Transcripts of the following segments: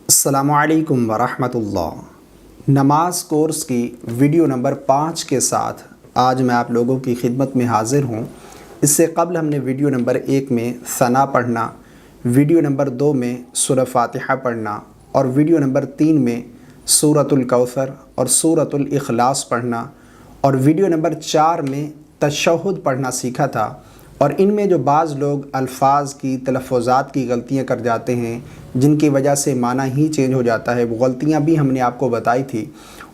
السلام علیکم ورحمۃ اللہ۔ نماز کورس کی ویڈیو نمبر 5 کے ساتھ آج میں آپ لوگوں کی خدمت میں حاضر ہوں۔ اس سے قبل ہم نے ویڈیو نمبر 1 میں ثنا پڑھنا، ویڈیو نمبر 2 میں سورہ فاتحہ پڑھنا اور ویڈیو نمبر 3 میں سورۃ الکوثر اور سورۃ الاخلاص پڑھنا اور ویڈیو نمبر 4 میں تشہد پڑھنا سیکھا تھا۔ اور ان میں جو بعض لوگ الفاظ کی تلفظات کی غلطیاں کر جاتے ہیں جن کی وجہ سے معنی ہی چینج ہو جاتا ہے، وہ غلطیاں بھی ہم نے آپ کو بتائی تھی۔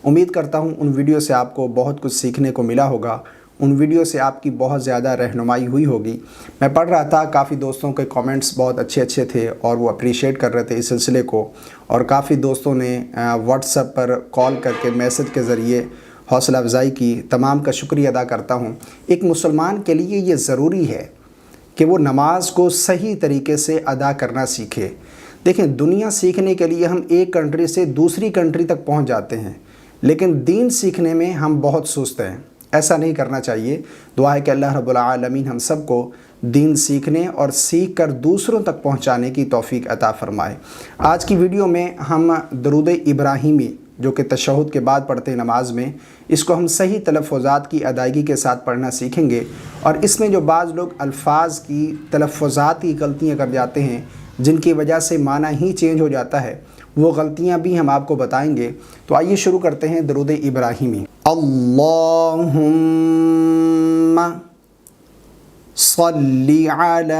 امید کرتا ہوں ان ویڈیو سے آپ کو بہت کچھ سیکھنے کو ملا ہوگا، ان ویڈیو سے آپ کی بہت زیادہ رہنمائی ہوئی ہوگی۔ میں پڑھ رہا تھا، کافی دوستوں کے کامنٹس بہت اچھے تھے اور وہ اپریشیٹ کر رہے تھے اس سلسلے کو، اور کافی دوستوں نے واٹس ایپ پر کال کر کے میسج کے ذریعے حوصلہ افزائی کی۔ تمام کا شکریہ ادا کرتا ہوں۔ ایک مسلمان کے لیے یہ ضروری ہے کہ وہ نماز کو صحیح طریقے سے ادا کرنا سیکھے۔ دیکھیں، دنیا سیکھنے کے لیے ہم ایک کنٹری سے دوسری کنٹری تک پہنچ جاتے ہیں، لیکن دین سیکھنے میں ہم بہت سست ہیں۔ ایسا نہیں کرنا چاہیے۔ دعا ہے کہ اللہ رب العالمین ہم سب کو دین سیکھنے اور سیکھ کر دوسروں تک پہنچانے کی توفیق عطا فرمائے۔ آج کی ویڈیو میں ہم درود ابراہیمی جو کہ تشہد کے بعد پڑھتے ہیں نماز میں، اس کو ہم صحیح تلفظات کی ادائیگی کے ساتھ پڑھنا سیکھیں گے۔ اور اس میں جو بعض لوگ الفاظ کی تلفظات کی غلطیاں کر جاتے ہیں جن کی وجہ سے معنی ہی چینج ہو جاتا ہے، وہ غلطیاں بھی ہم آپ کو بتائیں گے۔ تو آئیے شروع کرتے ہیں درود ابراہیمی۔ اللہم صلی علی،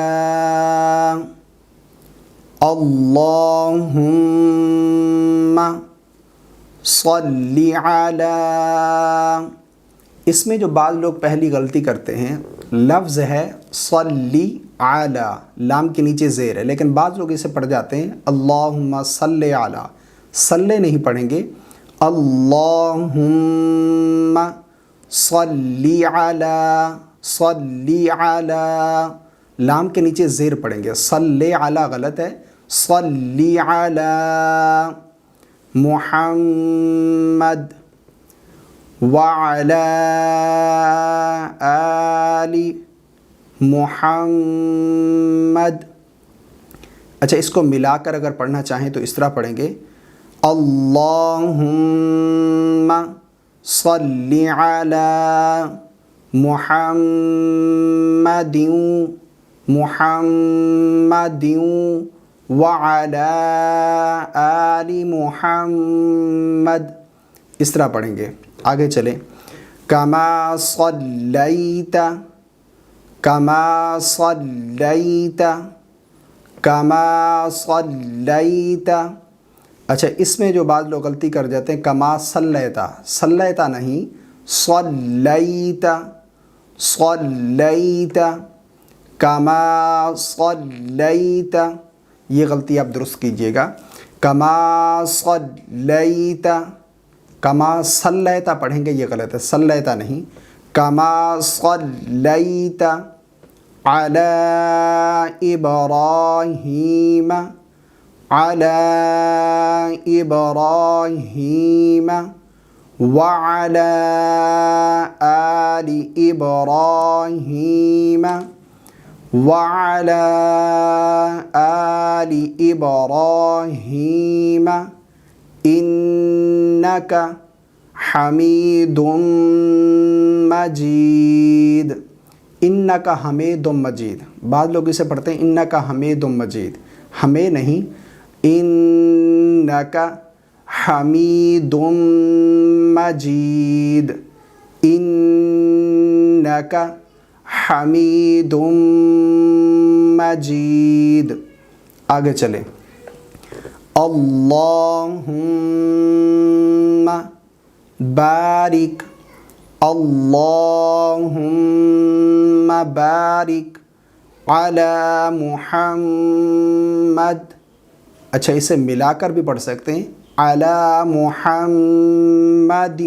اللہم صلی علی۔ اس میں جو بعض لوگ پہلی غلطی کرتے ہیں، لفظ ہے صلی علی، لام کے نیچے زیر ہے، لیکن بعض لوگ اسے پڑھ جاتے ہیں اللہم صلی علی، صلی نہیں پڑھیں گے، اللہم صلی علی، صلی علی، لام کے نیچے زیر پڑھیں گے۔ صلی علی غلط ہے، صلی علی محمد وعلی آل محمد۔ اچھا، اس کو ملا کر اگر پڑھنا چاہیں تو اس طرح پڑھیں گے اللہم صلی علی محمد محمد وعلی آل محمد، اس طرح پڑھیں گے۔ آگے چلیں، کما صلیت، کما صلیت، کما صلیت۔ اچھا، اس میں جو بعض لوگ غلطی کر جاتے ہیں، کما صلیتا، صلیتا نہیں، صلیت، صلیت، کما صلیت، یہ غلطی آپ درست کیجئے گا۔ کما صلیت، کما صلیت پڑھیں گے، یہ غلط ہے، صلیت نہیں، کما صلیت علی ابراہیم، علی ابراہیم وعلی آل ابراہیم، وعلی آل ابراہیم انک حمید مجید۔ انک حمید مجید، بعض لوگ اسے پڑھتے ہیں انک حمید مجید، ہمیں نہیں، انک حمید مجید، انک حمید مجید۔ آگے چلیں، اللہم بارک، اللہم بارک علی محمد۔ اچھا، اسے ملا کر بھی پڑھ سکتے ہیں علی محمد،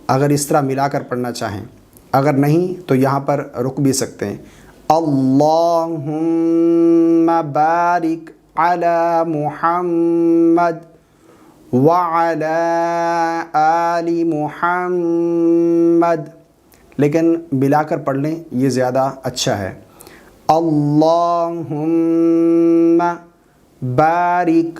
اگر اس طرح ملا کر پڑھنا چاہیں، اگر نہیں تو یہاں پر رک بھی سکتے ہیں۔ اللہم بارک علی محمد وعلی آل محمد، لیکن ملا کر پڑھ لیں، یہ زیادہ اچھا ہے۔ اللہم بارک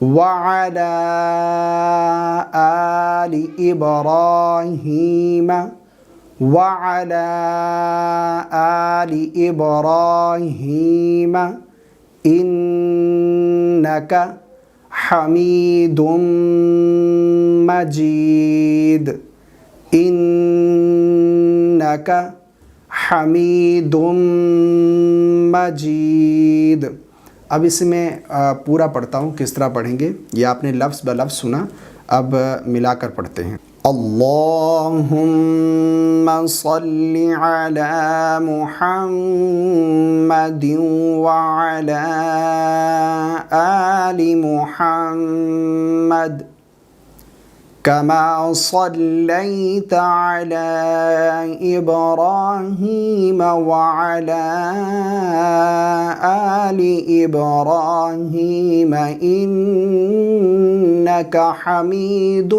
وعلى آل إبراهيم وعلى آل إبراهيم إنك حميد مجيد إنك حميد مجيد. اب اس میں پورا پڑھتا ہوں، کس طرح پڑھیں گے یہ آپ نے لفظ بہ لفظ سنا، اب ملا کر پڑھتے ہیں. اللہم صلی علی محمد وعلی آل محمد كما صليت على إبراهيم وعلى آل إبراهيم إنك حميد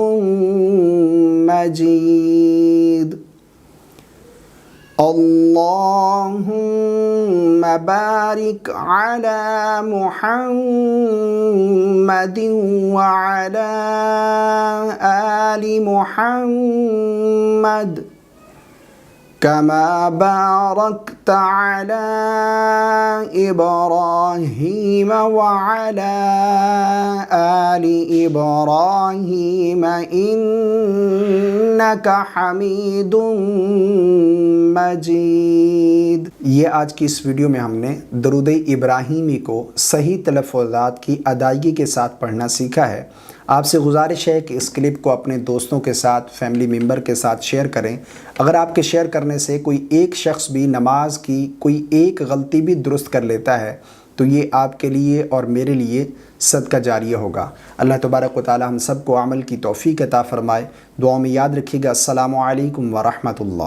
مجيد. اللهم بارك على محمد وعلى آل محمد كما باركت على إبراهيم وعلى آل إبراهيم إنك حميد مجید. یہ آج کی اس ویڈیو میں ہم نے درود ابراہیمی کو صحیح تلفظات کی ادائیگی کے ساتھ پڑھنا سیکھا ہے. آپ سے گزارش ہے کہ اس کلپ کو اپنے دوستوں کے ساتھ، فیملی ممبر کے ساتھ شیئر کریں. اگر آپ کے شیئر کرنے سے کوئی ایک شخص بھی نماز کی کوئی ایک غلطی بھی درست کر لیتا ہے تو یہ آپ کے لیے اور میرے لیے صدقہ جاریہ ہوگا. اللہ تبارک و تعالی ہم سب کو عمل کی توفیق عطا فرمائے. دعاؤں میں یاد رکھیے گا. السلام علیکم ورحمۃ اللہ.